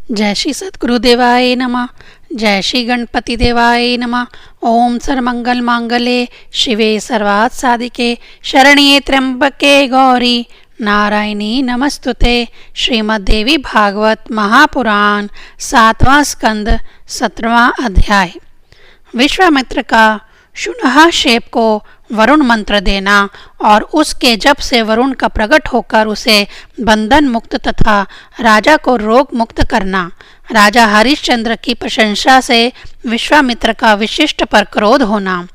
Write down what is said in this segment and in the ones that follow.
जय श्री सद्गुरुदेवाय नमः। जय श्री गणपति देवाय नमः। ओम सर्वमंगल मांगल्ये शिवे सर्वार्थ साधिके शरण्ये त्र्यंबके गौरी नारायणी नमस्तुते। श्रीमद्देवी भागवत महापुराण 7वां स्कंद 17वां अध्याय। विश्वामित्र का शुनहक्षेप को वरुण मंत्र देना और उसके जप से वरुण का प्रकट होकर उसे बंधन मुक्त तथा राजा को रोग मुक्त करना। राजा हरिश्चंद्र की प्रशंसा से विश्वामित्र का विशिष्ट पर क्रोध होना।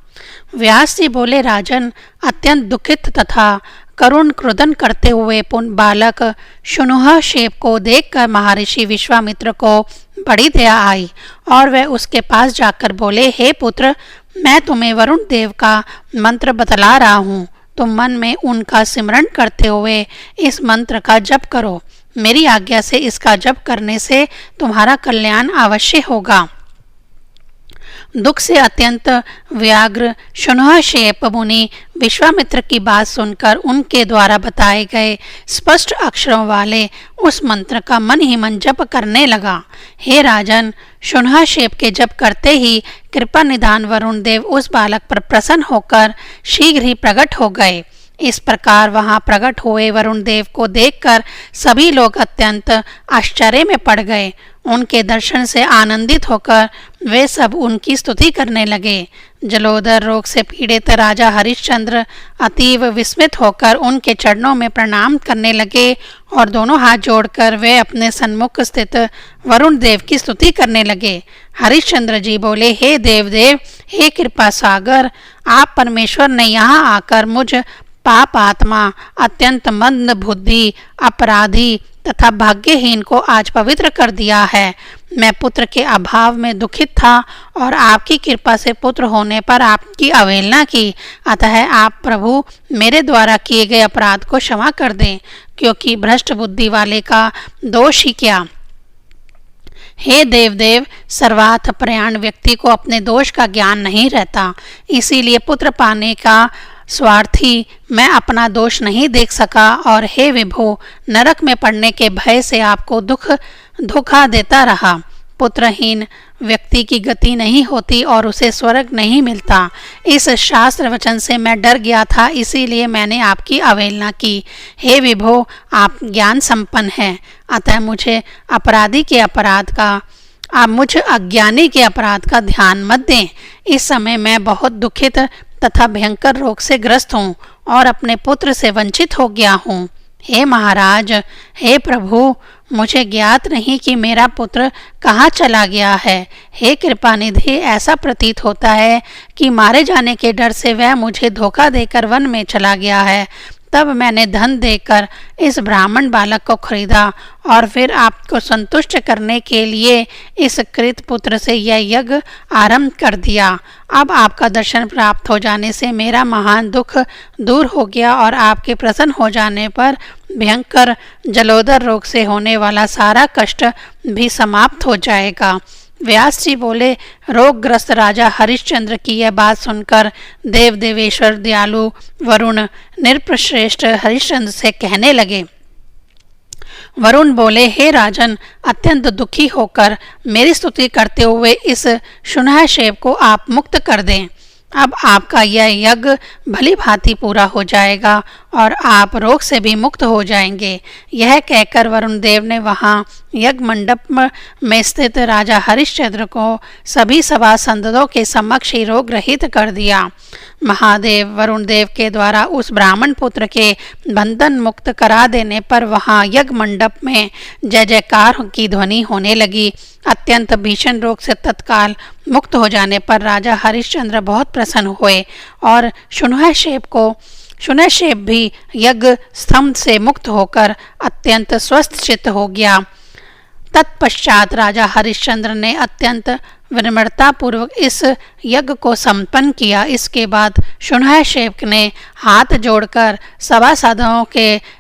व्यास जी बोले, राजन, अत्यंत दुखित तथा करुण क्रुदन करते हुए पुन बालक शुनहक्षेप को देखकर महर्षि विश्वामित्र को बड़ी दया आई और वह उसके पास जाकर बोले, हे पुत्र, मैं तुम्हें वरुण देव का मंत्र बतला रहा हूँ। तुम मन में उनका सिमरण करते हुए इस मंत्र का जप करो। मेरी आज्ञा से इसका जप करने से तुम्हारा कल्याण अवश्य होगा। दुख से अत्यंत व्याग्र शुनहक्षेप मुनि विश्वामित्र की बात सुनकर उनके द्वारा बताए गए स्पष्ट अक्षरों वाले उस मंत्र का मन ही मन जप करने लगा। हे राजन, शुनहक्षेप के जप करते ही कृपा निधान वरुण देव उस बालक पर प्रसन्न होकर शीघ्र ही प्रकट हो गए। इस प्रकार वहां प्रकट हुए वरुण देव को देखकर सभी लोग अत्यंत आश्चर्य में पड़ गए। उनके दर्शन से आनंदित होकर वे सब उनकी स्तुति करने लगे। जलोदर रोग से पीड़ित राजा हरिश्चंद्र अतीव विस्मित होकर उनके चरणों में प्रणाम करने लगे और दोनों हाथ जोड़कर वे अपने सन्मुख स्थित वरुण देव की स्तुति करने लगे। हरिश्चंद्र जी बोले, हे देवदेव, हे कृपा सागर, आप परमेश्वर ने यहाँ आकर मुझ पाप आत्मा, अत्यंत मंद बुद्धि, अपराधी तथा भाग्यहीन को आज पवित्र कर दिया है। मैं पुत्र के अभाव में दुखित था और आपकी कृपा से पुत्र होने पर आपकी अवहेलना की। अतः आप प्रभु मेरे द्वारा किए गए अपराध को क्षमा कर दें, क्योंकि भ्रष्ट बुद्धि वाले का दोष ही क्या। हे देवदेव, सर्वार्थ प्रयाण व्यक्ति को अपने दोष का ज्ञान नहीं रहता, इसीलिए पुत्र पाने का स्वार्थी मैं अपना दोष नहीं देख सका और हे विभो, नरक में पड़ने के भय से आपको धोखा देता रहा। पुत्रहीन व्यक्ति की गति नहीं होती और उसे स्वर्ग नहीं मिलता। इस शास्त्र वचन से मैं डर गया था, इसीलिए मैंने आपकी अवहेलना की। हे विभो, आप ज्ञान संपन्न हैं, अतः मुझे अज्ञानी के अपराध का ध्यान मत दें। इस समय मैं बहुत दुखित तथा भयंकर रोग से ग्रस्त हूँ और अपने पुत्र से वंचित हो गया हूँ। हे महाराज, हे प्रभु, मुझे ज्ञात नहीं कि मेरा पुत्र कहाँ चला गया है। हे कृपानिधि, ऐसा प्रतीत होता है कि मारे जाने के डर से वह मुझे धोखा देकर वन में चला गया है। तब मैंने धन देकर इस ब्राह्मण बालक को खरीदा और फिर आपको संतुष्ट करने के लिए इस कृत पुत्र से यह यज्ञ आरंभ कर दिया। अब आपका दर्शन प्राप्त हो जाने से मेरा महान दुख दूर हो गया और आपके प्रसन्न हो जाने पर भयंकर जलोदर रोग से होने वाला सारा कष्ट भी समाप्त हो जाएगा। व्यास जी बोले, रोगग्रस्त राजा हरिश्चंद्र की यह बात सुनकर देव देवेश्वर दयालु वरुण नृपश्रेष्ठ हरिश्चंद्र से कहने लगे। वरुण बोले, हे राजन, अत्यंत दुखी होकर मेरी स्तुति करते हुए इस शुनहक्षेप को आप मुक्त कर दें। अब आपका यह यज्ञ भली भांति पूरा हो जाएगा और आप रोग से भी मुक्त हो जाएंगे। यह कहकर वरुण देव ने वहां यज्ञ मंडप में स्थित राजा हरिश्चंद्र को सभी सभासदों के समक्ष ही रोग रहित कर दिया। महादेव वरुण देव के द्वारा उस ब्राह्मण पुत्र के बंधन मुक्त करा देने पर वहां यज्ञ मंडप में जय जयकार की ध्वनि होने लगी। अत्यंत भीषण रोग से तत्काल मुक्त हो जाने पर राजा हरिश्चंद्र बहुत प्रसन्न हुए और शुनहक्षेप भी यज्ञ स्तंभ से मुक्त होकर अत्यंत स्वस्थ चित्त हो गया। तत्पश्चात राजा हरिश्चंद्र ने अत्यंत विनम्रता पूर्वक इस यज्ञ को संपन्न किया। इसके बाद शुनहक्षेप ने हाथ जोड़कर सभासदों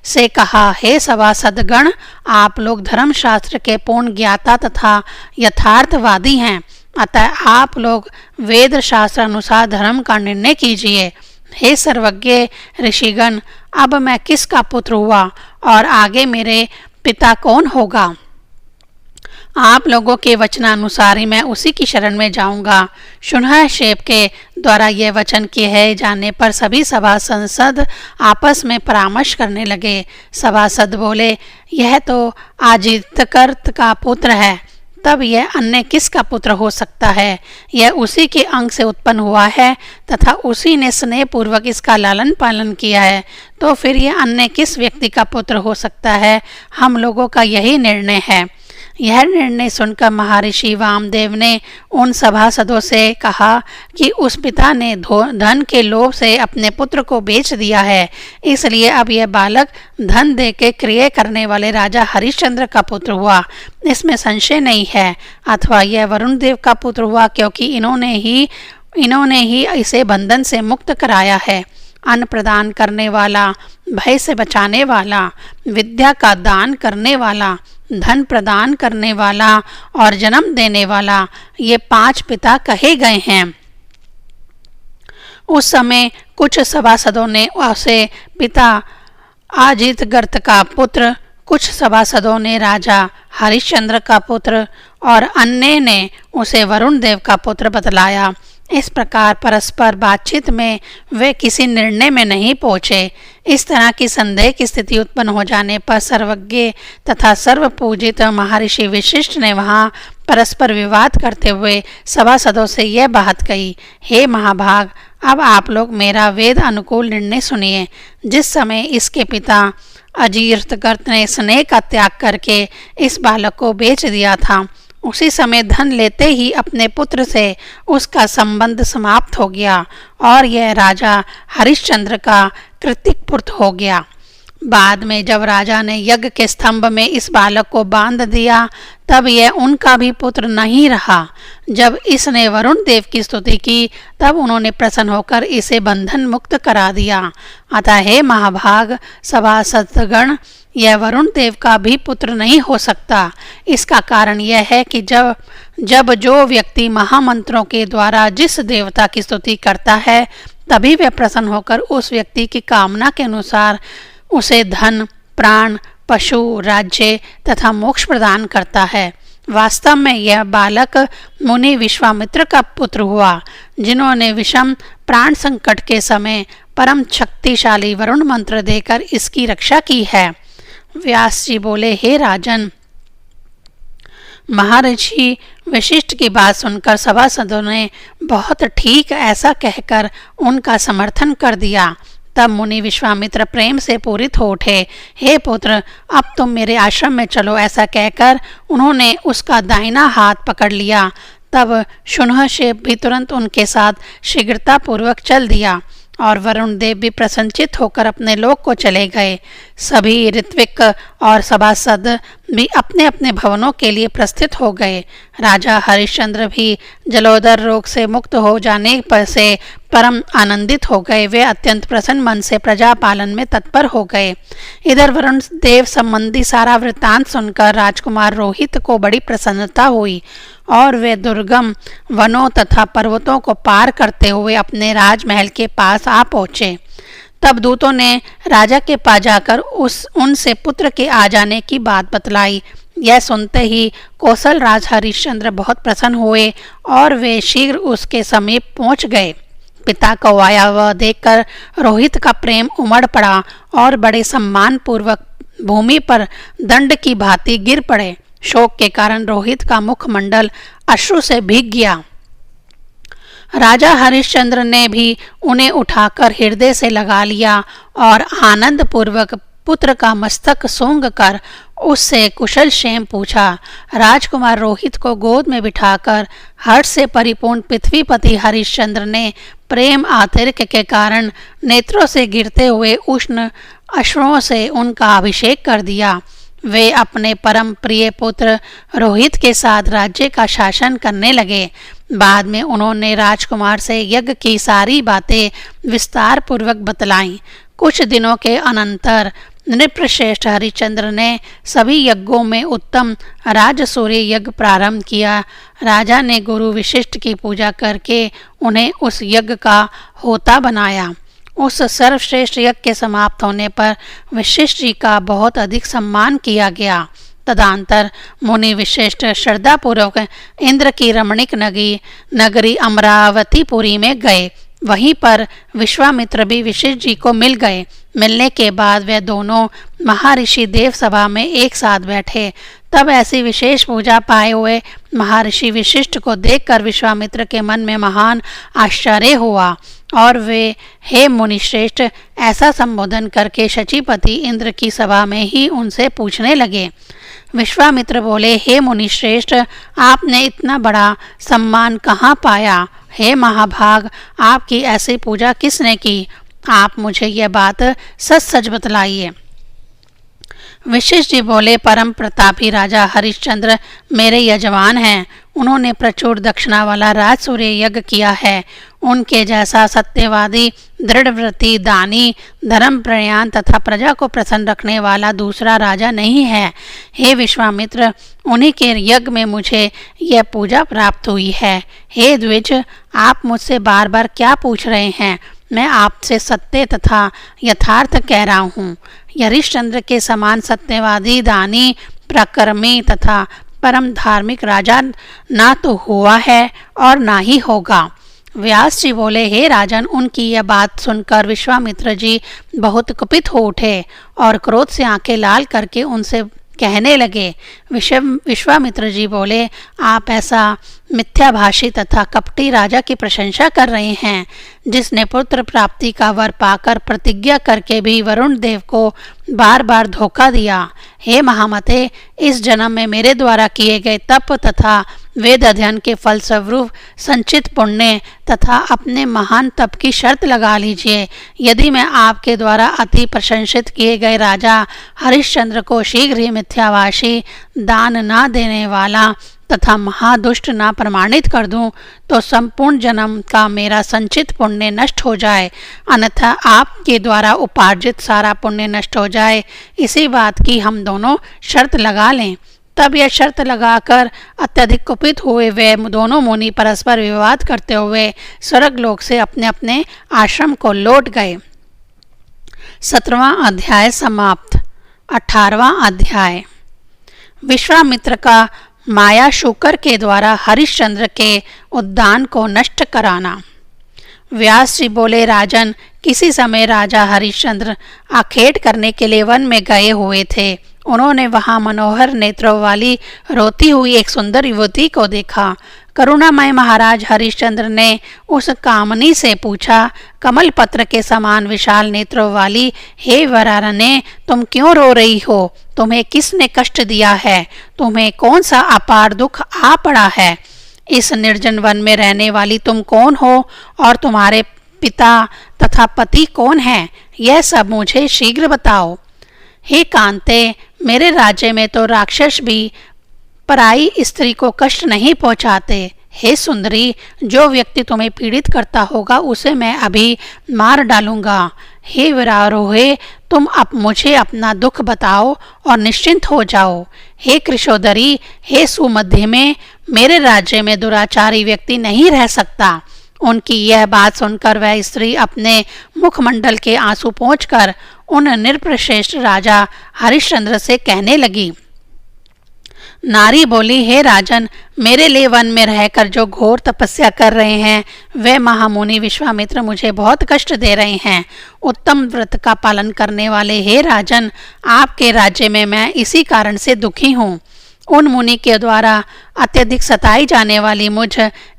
से कहा, हे सभासदगण, आप लोग धर्मशास्त्र के पूर्ण ज्ञाता तथा यथार्थवादी हैं, अतः आप लोग वेद शास्त्र अनुसार धर्म का निर्णय कीजिए। हे सर्वज्ञ ऋषिगण, अब मैं किसका पुत्र हुआ और आगे मेरे पिता कौन होगा। आप लोगों के वचनानुसार ही मैं उसी की शरण में जाऊंगा। शुनहशेब के द्वारा यह वचन कहे जाने पर सभी सभासद आपस में परामर्श करने लगे। सभासद बोले, यह तो आजितकर्त का पुत्र है, तब यह अन्य किसका पुत्र हो सकता है? यह उसी के अंग से उत्पन्न हुआ है तथा उसी ने स्नेह पूर्वक इसका लालन पालन किया है, तो फिर यह अन्य किस व्यक्ति का पुत्र हो सकता है? हम लोगों का यही निर्णय है। यह निर्णय सुनकर महर्षि वामदेव ने उन सभासदों से कहा कि उस पिता ने धन के लोभ से अपने पुत्र को बेच दिया है, इसलिए अब यह बालक धन दे के क्रिय करने वाले राजा हरिश्चंद्र का पुत्र हुआ, इसमें संशय नहीं है। अथवा यह वरुण देव का पुत्र हुआ, क्योंकि इन्होंने ही इसे बंधन से मुक्त कराया है। अन्न प्रदान करने वाला, भय से बचाने वाला, विद्या का दान करने वाला, धन प्रदान करने वाला और जन्म देने वाला, ये 5 पिता कहे गए हैं। उस समय कुछ सभासदों ने उसे पिता आजितगर्त का पुत्र, कुछ सभासदों ने राजा हरिश्चंद्र का पुत्र और अन्य ने उसे वरुण देव का पुत्र बतलाया। इस प्रकार परस्पर बातचीत में वे किसी निर्णय में नहीं पहुँचे। इस तरह की संदेह की स्थिति उत्पन्न हो जाने पर सर्वज्ञ तथा सर्वपूजित महर्षि वशिष्ठ ने वहाँ परस्पर विवाद करते हुए सभासदों से यह बात कही, हे महाभाग, अब आप लोग मेरा वेद अनुकूल निर्णय सुनिए। जिस समय इसके पिता अजितगर्त ने स्नेह का त्याग करके इस बालक को बेच दिया था, उसी समय धन लेते ही अपने पुत्र से उसका संबंध समाप्त हो गया और यह राजा हरिश्चंद्र का कृतिक पुत्र हो गया। बाद में जब राजा ने यज्ञ के स्तंभ में इस बालक को बांध दिया, तब यह उनका भी पुत्र नहीं रहा। जब इसने वरुण देव की स्तुति की, तब उन्होंने प्रसन्न होकर इसे बंधन मुक्त करा दिया। अतः हे महाभाग सभासदगण, यह वरुण देव का भी पुत्र नहीं हो सकता। इसका कारण यह है कि जब जो व्यक्ति महामंत्रों के द्वारा जिस देवता की स्तुति करता है, तभी वह प्रसन्न होकर उस व्यक्ति की कामना के अनुसार उसे धन, प्राण, पशु, राज्य तथा मोक्ष प्रदान करता है। वास्तव में यह बालक मुनि विश्वामित्र का पुत्र हुआ, जिन्होंने विषम प्राण संकट के समय परम शक्तिशाली वरुण मंत्र देकर इसकी रक्षा की है। व्यास जी बोले, हे राजन, महर्षि वशिष्ठ की बात सुनकर सभासदों ने बहुत ठीक ऐसा कहकर उनका समर्थन कर दिया। तब मुनि विश्वामित्र प्रेम से पूरित हो उठे, हे पुत्र, अब तुम मेरे आश्रम में चलो। ऐसा कहकर उन्होंने उसका दाहिना हाथ पकड़ लिया। तब शुनहशेब भी तुरंत उनके साथ शीघ्रता पूर्वक चल दिया और वरुण देव भी प्रसन्नचित होकर अपने लोक को चले गए। सभी ऋत्विक और सभासद भी अपने अपने भवनों के लिए प्रस्थित हो गए। राजा हरिश्चंद्र भी जलोदर रोग से मुक्त हो जाने पर से परम आनंदित हो गए। वे अत्यंत प्रसन्न मन से प्रजा पालन में तत्पर हो गए। इधर वरुण देव संबंधी सारा वृत्तांत सुनकर राजकुमार रोहित को बड़ी प्रसन्नता हुई और वे दुर्गम वनों तथा पर्वतों को पार करते हुए अपने राजमहल के पास आ पहुँचे। तब दूतों ने राजा के पास जाकर उनसे पुत्र के आ जाने की बात बतलाई। यह सुनते ही कौशल राज हरिश्चंद्र बहुत प्रसन्न हुए और वे शीघ्र उसके समीप पहुंच गए। पिता को आया हुआ देखकर रोहित का प्रेम उमड़ पड़ा और बड़े सम्मान पूर्वक भूमि पर दंड की भांति गिर पड़े। शोक के कारण रोहित का मुखमंडल अश्रु से भीग गया। राजा हरिश्चंद्र ने भी उन्हें उठाकर हृदय से लगा लिया और आनंद पूर्वक पुत्र का मस्तक सूंघ कर उससे कुशल क्षेम पूछा। राजकुमार रोहित को गोद में बिठाकर हर्ष से परिपूर्ण पृथ्वीपति हरिश्चंद्र ने प्रेम आतिर्क के कारण नेत्रों से गिरते हुए उष्ण अश्रुओं से उनका अभिषेक कर दिया। वे अपने परम प्रिय पुत्र रोहित के साथ राज्य का शासन करने लगे। बाद में उन्होंने राजकुमार से यज्ञ की सारी बातें विस्तार पूर्वक बतलाईं। कुछ दिनों के अनंतर नृपश्रेष्ठ हरिश्चंद्र ने सभी यज्ञों में उत्तम राजसूय यज्ञ प्रारंभ किया। राजा ने गुरु वशिष्ठ की पूजा करके उन्हें उस यज्ञ का होता बनाया। उस सर्वश्रेष्ठ यज्ञ के समाप्त होने पर वशिष्ठ जी का बहुत अधिक सम्मान किया गया। तदंतर मुनि विशिष्ट श्रद्धापूर्वक इंद्र की रमणीक नगरी अमरावतीपुरी में गए। वहीं पर विश्वामित्र भी वशिष्ठ जी को मिल गए। मिलने के बाद वे दोनों महर्षि देव सभा में एक साथ बैठे। तब ऐसी विशेष पूजा पाए हुए महर्षि वशिष्ठ को देखकर विश्वामित्र के मन में महान आश्चर्य हुआ और वे हे मुनिश्रेष्ठ ऐसा संबोधन करके शचीपति इंद्र की सभा में ही उनसे पूछने लगे। विश्वामित्र बोले, हे मुनिश्रेष्ठ, आपने इतना बड़ा सम्मान कहाँ पाया? हे महाभाग, आपकी ऐसी पूजा किसने की? आप मुझे यह बात सच सच बतलाइए। वशिष्ठ जी बोले, परम प्रतापी राजा हरिश्चंद्र मेरे यजमान हैं। उन्होंने प्रचुर दक्षिणा वाला राजसूय यज्ञ किया है। उनके जैसा सत्यवादी, दृढ़व्रती, दानी, धर्मप्रयाण तथा प्रजा को प्रसन्न रखने वाला दूसरा राजा नहीं है। हे विश्वामित्र, उन्हीं के यज्ञ में मुझे यह पूजा प्राप्त हुई है। हे द्विज, आप मुझसे बार बार क्या पूछ रहे हैं? मैं आपसे सत्य तथा यथार्थ कह रहा हूँ। हरिश्चंद्र के समान सत्यवादी, दानी, प्रकर्मी तथा परम धार्मिक राजा ना तो हुआ है और ना ही होगा। व्यास जी बोले, हे राजन, उनकी यह बात सुनकर विश्वामित्र जी बहुत कुपित हो उठे और क्रोध से आंखें लाल करके उनसे कहने लगे। विश्वामित्र जी बोले, आप ऐसा मिथ्याभाषी तथा कपटी राजा की प्रशंसा कर रहे हैं, जिसने पुत्र प्राप्ति का वर पाकर प्रतिज्ञा करके भी वरुण देव को बार बार धोखा दिया। हे महामते, इस जन्म में मेरे द्वारा किए गए तप तथा वेद अध्ययन के फलस्वरूप संचित पुण्य तथा अपने महान तप की शर्त लगा लीजिए। यदि मैं आपके द्वारा अति प्रशंसित किए गए राजा हरिश्चंद्र को शीघ्र ही मिथ्याभाषी, दान ना देने वाला तथा महादुष्ट ना प्रमाणित कर दूं, तो संपूर्ण जन्म का मेरा संचित पुण्य नष्ट हो जाए, अन्यथा आपके द्वारा उपार्जित सारा पुण्य नष्ट हो जाए। इसी बात की हम दोनों शर्त लगा लें। तब यह शर्त लगाकर अत्यधिक कुपित हुए वे दोनों मुनि परस्पर विवाद करते हुए स्वर्गलोक से अपने अपने आश्रम को लौट गए। 17वां अध्याय समाप्त। 18वां अध्याय। विश्वामित्र का माया शूकर के द्वारा हरिश्चंद्र के उद्यान को नष्ट कराना। व्यास जी बोले, राजन, किसी समय राजा हरिश्चंद्र आखेट करने के लिए वन में गए हुए थे। उन्होंने वहां मनोहर नेत्रों वाली रोती हुई एक सुंदर युवती को देखा। करुणामय महाराज हरिश्चंद्र ने उस कामनी से पूछा, कमल पत्र के समान विशाल नेत्रों वाली हे वरानने, तुम क्यों रो रही हो? तुम्हें किसने कष्ट दिया है? तुम्हें कौन सा अपार दुख आ पड़ा है? इस निर्जन वन में रहने वाली तुम कौन हो और तुम्हारे पिता तथा पति कौन है? यह सब मुझे शीघ्र बताओ। हे कांते, मेरे राज्य में तो राक्षस भी पराई स्त्री को कष्ट नहीं पहुंचाते। हे सुंदरी, जो व्यक्ति तुम्हें पीड़ित करता होगा उसे मैं अभी मार डालूंगा। हे वीरारोहे, तुम अब मुझे अपना दुख बताओ और निश्चिंत हो जाओ। हे कृशोदरी, हे सुमध्य में, मेरे राज्य में दुराचारी व्यक्ति नहीं रह सकता। उनकी यह बात सुनकर वह स्त्री अपने मुखमंडल के आंसू पोंछकर उन नृपश्रेष्ठ राजा हरिश्चंद्र से कहने लगी। नारी बोली, हे राजन, मेरे लिए वन में रहकर जो घोर तपस्या कर रहे हैं वे महामुनि विश्वामित्र मुझे बहुत कष्ट दे रहे हैं। उत्तम व्रत का पालन करने वाले हे राजन, आपके राज्य में मैं इसी कारण से दुखी हूँ। उन मुनि के द्वारा अत्यधिक सताई जाने वाली मुझ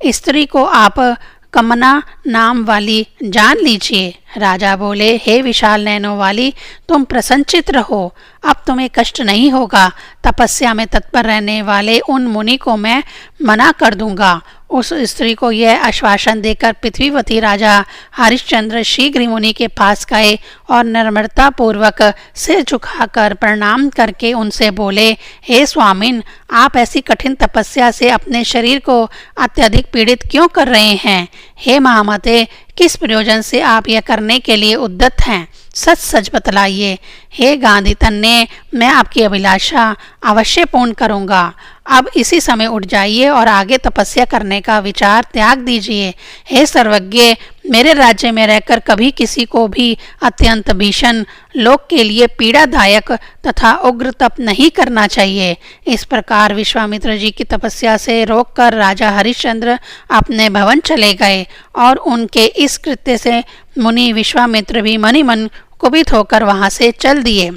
स्त्री को आप कमना नाम वाली जान लीजिए। राजा बोले, हे विशाल नैनों वाली, तुम प्रसन्नचित रहो, अब तुम्हें कष्ट नहीं होगा। तपस्या में तत्पर रहने वाले उन मुनि को मैं मना कर दूंगा। उस स्त्री को यह आश्वासन देकर पृथ्वीवती राजा हरिश्चंद्र शीघ्र मुनि के पास गए और नम्रता पूर्वक सिर झुकाकर प्रणाम करके उनसे बोले, हे स्वामिन, आप ऐसी कठिन तपस्या से अपने शरीर को अत्यधिक पीड़ित क्यों कर रहे हैं? हे महामते, किस प्रयोजन से आप यह करने के लिए उद्यत हैं? सच सच बतलाइए। हे गांधी तन्ने, मैं आपकी अभिलाषा अवश्य पूर्ण करूंगा। अब इसी समय उठ जाइए और आगे तपस्या करने का विचार त्याग दीजिए। हे सर्वज्ञ, मेरे राज्य में रहकर कभी किसी को भी अत्यंत भीषण, लोक के लिए पीड़ादायक तथा उग्र तप नहीं करना चाहिए। इस प्रकार विश्वामित्र जी की तपस्या से रोककर राजा हरिश्चंद्र अपने भवन चले गए और उनके इस कृत्य से मुनि विश्वामित्र भी मनि मन कुपित होकर वहां से चल दिए।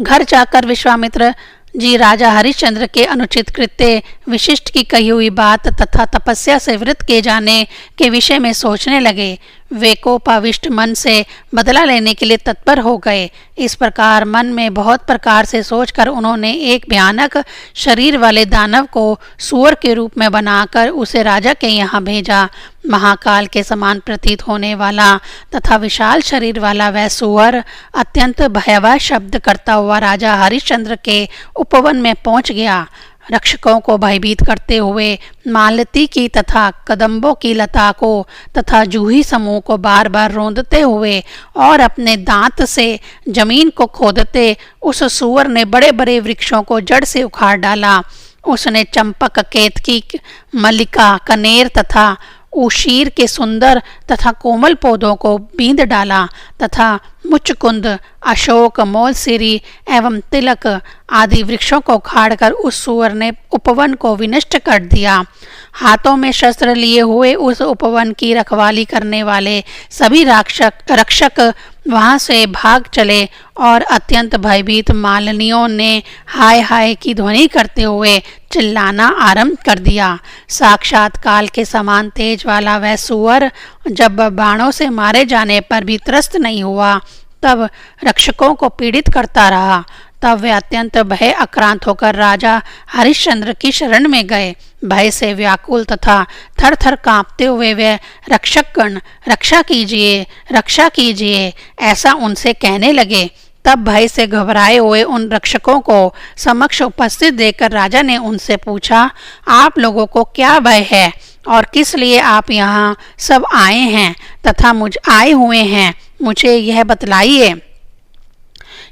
घर जाकर विश्वामित्र जी राजा हरिश्चंद्र के अनुचित कृत्य, विशिष्ट की कही हुई बात तथा तपस्या से वृत्त किए जाने के विषय में सोचने लगे। वे कोपाविष्ट मन से बदला लेने के लिए तत्पर हो गए। इस प्रकार मन में बहुत प्रकार से सोचकर उन्होंने एक भयानक शरीर वाले दानव को सूअर के रूप में बनाकर उसे राजा के यहाँ भेजा। महाकाल के समान प्रतीत होने वाला तथा विशाल शरीर वाला वह सूअर अत्यंत भयावह शब्द करता हुआ राजा हरिश्चंद्र के उपवन में पहुंच गया। रक्षकों को भयभीत करते हुए मालती की तथा कदम्बों की लता को तथा जूही समूह को बार बार रौंदते हुए और अपने दांत से जमीन को खोदते उस सूअर ने बड़े बड़े वृक्षों को जड़ से उखाड़ डाला। उसने चंपक, केतकी, मल्लिका, कनेर तथा उशीर के सुंदर तथा कोमल पौधों को बींद डाला तथा मुचकुंद, अशोक, मोलसिरी एवं तिलक आदि वृक्षों को उखाड़कर उस सूअर ने उपवन को विनष्ट कर दिया। हाथों में शस्त्र लिए हुए उस उपवन की रखवाली करने वाले सभी रक्षक वहां से भाग चले और अत्यंत भयभीत मालिनियों ने हाय हाय की ध्वनि करते हुए चिल्लाना आरंभ कर दिया। साक्षात काल के समान तेज वाला वह सूअर जब बाणों से मारे जाने पर भी त्रस्त नहीं हुआ, तब रक्षकों को पीड़ित करता रहा। तब वे अत्यंत भय आक्रांत होकर राजा हरिश्चंद्र की शरण में गए। भय से व्याकुल तथा थर थर कांपते हुए वे रक्षकगण रक्षा कीजिए ऐसा उनसे कहने लगे। तब भय से घबराए हुए उन रक्षकों को समक्ष उपस्थित देखकर राजा ने उनसे पूछा, आप लोगों को क्या भय है और किस लिए आप यहाँ सब आए हैं तथा आए हुए हैं, मुझे यह बतलाइए।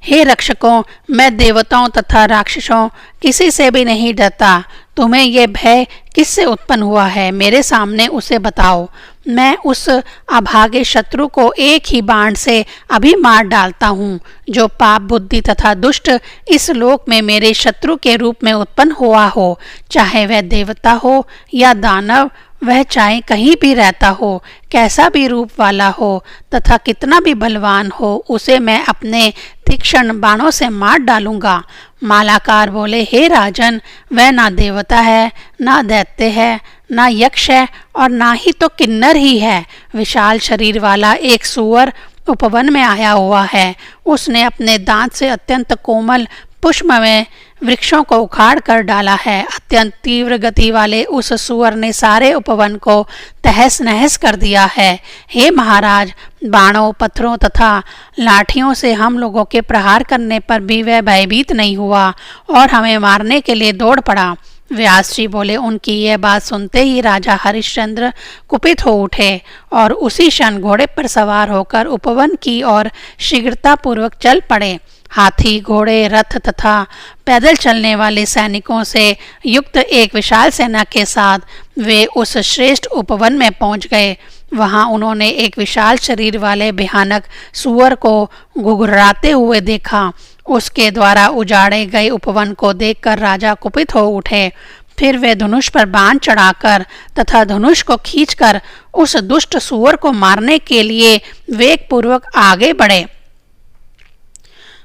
हे रक्षकों, मैं देवताओं तथा राक्षसों किसी से भी नहीं डरता। तुम्हें यह भय किससे उत्पन्न हुआ है, मेरे सामने उसे बताओ। मैं उस अभागे शत्रु को एक ही बाण से अभी मार डालता हूँ जो पाप बुद्धि तथा दुष्ट इस लोक में मेरे शत्रु के रूप में उत्पन्न हुआ हो, चाहे वह देवता हो या दानव, वह चाहे कहीं भी रहता हो, कैसा भी रूप वाला हो तथा कितना भी बलवान हो, उसे मैं अपने तीक्ष्ण बाणों से मार डालूंगा। मालाकार बोले, हे राजन, वह ना देवता है, ना दैत्य है, ना यक्ष है और ना ही तो किन्नर ही है। विशाल शरीर वाला एक सूअर उपवन में आया हुआ है। उसने अपने दांत से अत्यंत कोमल पुष्पमय वृक्षों को उखाड़ कर डाला है। अत्यंत तीव्र गति वाले उस सूअर ने सारे उपवन को तहस नहस कर दिया है। हे महाराज, बाणों, पत्थरों तथा लाठियों से हम लोगों के प्रहार करने पर भी वह भयभीत नहीं हुआ और हमें मारने के लिए दौड़ पड़ा। व्यास जी बोले, उनकी यह बात सुनते ही राजा हरिश्चंद्र कुपित हो उठे और उसी क्षण घोड़े पर सवार होकर उपवन की ओर शीघ्रता पूर्वक चल पड़े। हाथी, घोड़े, रथ तथा पैदल चलने वाले सैनिकों से युक्त एक विशाल सेना के साथ वे उस श्रेष्ठ उपवन में पहुंच गए। वहां उन्होंने एक विशाल शरीर वाले भयानक सूअर को घुघराते हुए देखा। उसके द्वारा उजाड़े गए उपवन को देखकर राजा कुपित हो उठे। फिर वे धनुष पर बाण चढ़ाकर तथा धनुष को खींचकर उस दुष्ट सूअर को मारने के लिए वेगपूर्वक आगे बढ़े।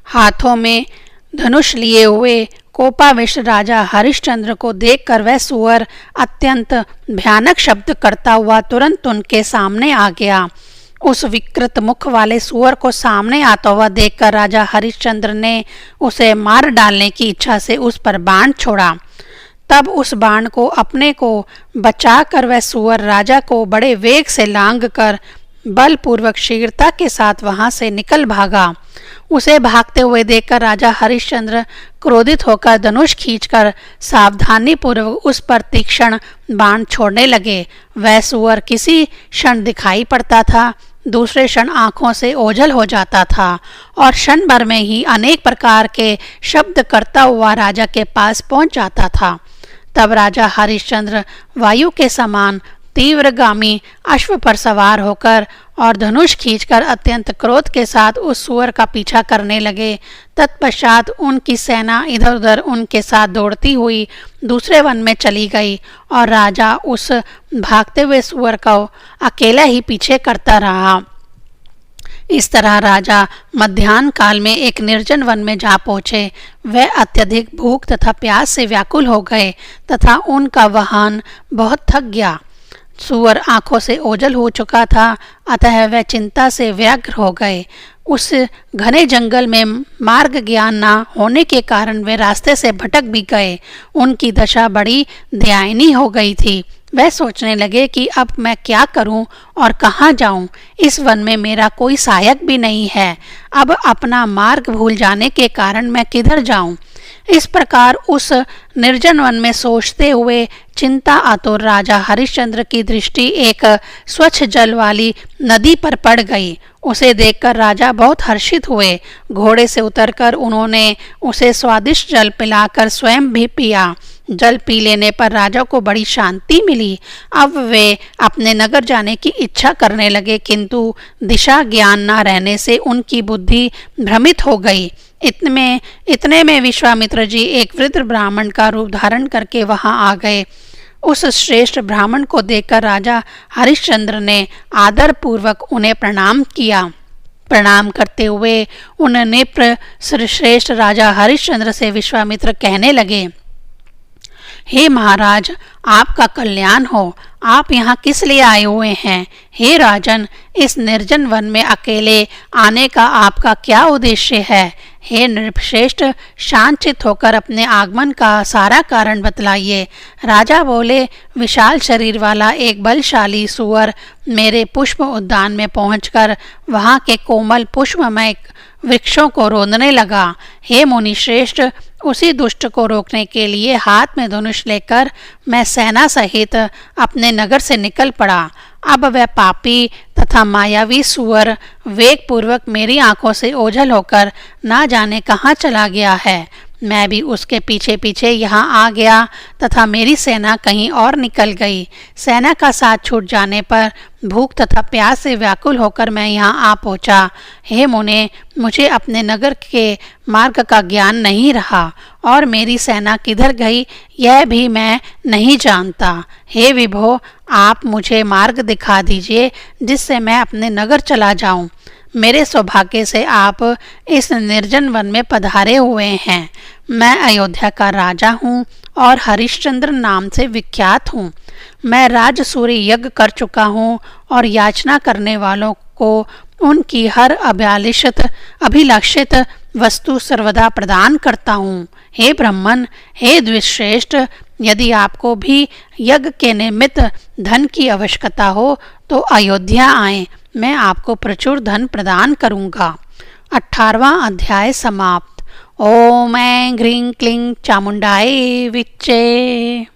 हाथों में धनुष लिए हुए कोपाविष्ट राजा हरिश्चंद्र को देखकर वह सूअर अत्यंत भयानक शब्द करता हुआ तुरंत उनके सामने आ गया। उस विकृत मुख वाले सूअर को सामने आता हुआ देखकर राजा हरिश्चंद्र ने उसे मार डालने की इच्छा से उस पर बाण छोड़ा। तब उस बाण को अपने को बचाकर वह सूअर राजा को बड़े वेग से लांघ कर बलपूर्वक शीघ्रता के साथ वहां से निकल भागा। उसे भागते हुए देखकर राजा हरिश्चंद्र क्रोधित होकर धनुष खींचकर सावधानी पूर्वक उस पर तीक्ष्ण बाण छोड़ने लगे। वह सूअर किसी क्षण दिखाई पड़ता था, दूसरे क्षण आंखों से ओझल हो जाता था और क्षण भर में ही अनेक प्रकार के शब्द करता हुआ राजा के पास पहुंच जाता था। तब राजा हरिश्चंद्र वायु के समान तीव्रगामी अश्व पर सवार होकर और धनुष खींचकर अत्यंत क्रोध के साथ उस सूअर का पीछा करने लगे। तत्पश्चात उनकी सेना इधर उधर उनके साथ दौड़ती हुई दूसरे वन में चली गई और राजा उस भागते हुए सूअर को अकेला ही पीछे करता रहा। इस तरह राजा मध्याह्न काल में एक निर्जन वन में जा पहुँचे। वे अत्यधिक भूख तथा प्यास से व्याकुल हो गए तथा उनका वाहन बहुत थक गया। सूअर आंखों से ओझल हो चुका था, अतः वे चिंता से व्यग्र हो गए। उस घने जंगल में मार्ग ज्ञान न होने के कारण वे रास्ते से भटक भी गए। उनकी दशा बड़ी दयनीय हो गई थी। वह सोचने लगे कि अब मैं क्या करूं और कहाँ जाऊं। इस वन में मेरा कोई सहायक भी नहीं है। अब अपना मार्ग भूल जाने के कारण मैं किधर जाऊं। इस प्रकार उस निर्जन वन में सोचते हुए चिंता आतुर राजा हरिश्चंद्र की दृष्टि एक स्वच्छ जल वाली नदी पर पड़ गई। उसे देखकर राजा बहुत हर्षित हुए। घोड़े से उतरकर उन्होंने उसे स्वादिष्ट जल पिलाकर स्वयं भी पिया। जल पी लेने पर राजा को बड़ी शांति मिली। अब वे अपने नगर जाने की इच्छा करने लगे, किंतु दिशा ज्ञान न रहने से उनकी बुद्धि भ्रमित हो गई। इतने में विश्वामित्र जी एक वृद्ध ब्राह्मण का रूप धारण करके वहां आ गए। उस श्रेष्ठ ब्राह्मण को देखकर राजा हरिश्चंद्र ने आदर पूर्वक उन्हें प्रणाम किया। प्रणाम करते हुए उन नृप श्रेष्ठ राजा हरिश्चंद्र से विश्वामित्र कहने लगे, हे महाराज, आपका कल्याण हो। आप यहाँ किस लिए आए हुए हैं? हे राजन, इस निर्जन वन में अकेले आने का आपका क्या उद्देश्य है? हे नृपश्रेष्ठ, शांतचित्त होकर अपने आगमन का सारा कारण बतलाइए। राजा बोले, विशाल शरीर वाला एक बलशाली सूअर मेरे पुष्प उद्यान में पहुंचकर वहां के कोमल पुष्पमय वृक्षों को रोंदने लगा। हे मुनि श्रेष्ठ, उसी दुष्ट को रोकने के लिए हाथ में धनुष लेकर मैं सेना सहित अपने नगर से निकल पड़ा। अब वह पापी तथा मायावी सूअर वेग पूर्वक मेरी आंखों से ओझल होकर ना जाने कहाँ चला गया है। मैं भी उसके पीछे पीछे यहाँ आ गया तथा मेरी सेना कहीं और निकल गई। सेना का साथ छूट जाने पर भूख तथा प्यास से व्याकुल होकर मैं यहाँ आ पहुँचा। हे मुने, मुझे अपने नगर के मार्ग का ज्ञान नहीं रहा और मेरी सेना किधर गई यह भी मैं नहीं जानता। हे विभो, आप मुझे मार्ग दिखा दीजिए जिससे मैं अपने नगर चला जाऊं। मेरे सौभाग्य से आप इस निर्जन वन में पधारे हुए हैं। मैं अयोध्या का राजा हूँ और हरिश्चंद्र नाम से विख्यात हूँ। मैं राजसूरी यज्ञ कर चुका हूँ और याचना करने वालों को उनकी हर अभिलाषित वस्तु सर्वदा प्रदान करता हूँ। हे ब्राह्मण, हे द्विश्रेष्ठ, यदि आपको भी यज्ञ के निमित्त धन की आवश्यकता हो तो अयोध्या आएं। मैं आपको प्रचुर धन प्रदान करूंगा। 18वां अध्याय समाप्त। ओम ऐं ह्रीं क्लीं चामुंडाय विच्चे।